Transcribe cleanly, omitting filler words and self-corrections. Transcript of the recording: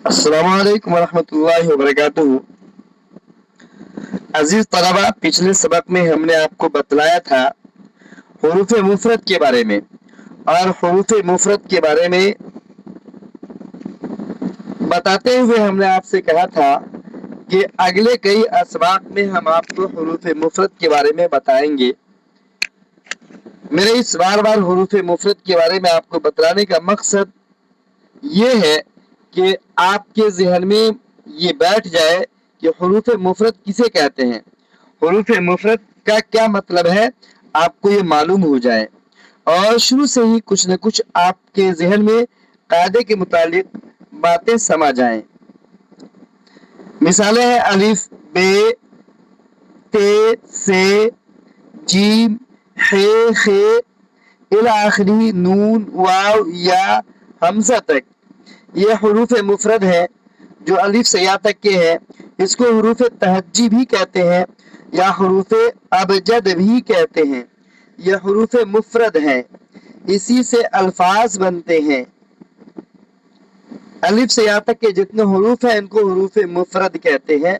अस्सलाम वालेकुम वरहमतुल्लाहि वबरकातुहू। अजीज तलबा, पिछले सबक में हमने आपको बतलाया था हुरूफ मुफरत के बारे में, और हुरूफ मुफरत के बारे में बताते हुए हमने आपसे कहा था कि अगले कई असबाक में हम आपको हुरूफ मुफरत के बारे में बताएंगे। मेरे इस बार बार हुरूफ मुफरत के बारे में आपको बतलाने का मकसद ये है कि आपके जहन में ये बैठ जाए कि हुरूफ मुफरत किसे कहते हैं, हुरूफ मुफरत का क्या मतलब है, आपको ये मालूम हो जाए और शुरू से ही कुछ न कुछ आपके जहन में कायदे के मुतालिक बातें समा जाएं। मिसालें हैं अलिफ, बे, ते, से, जीम, हे, खे, इला आखिरी, नून, वाव, या, हमजा तक। ये हुरूफ मुफरद है जो अलिफ से या तक के हैं। इसको हुरूफ तहज्जी भी कहते हैं या हुरूफ अबजद भी कहते हैं। ये हुरूफ मुफरद हैं, इसी से अल्फाज बनते हैं। अलिफ से या तक के जितने हुरूफ हैं इनको हुरूफ मुफरद कहते हैं।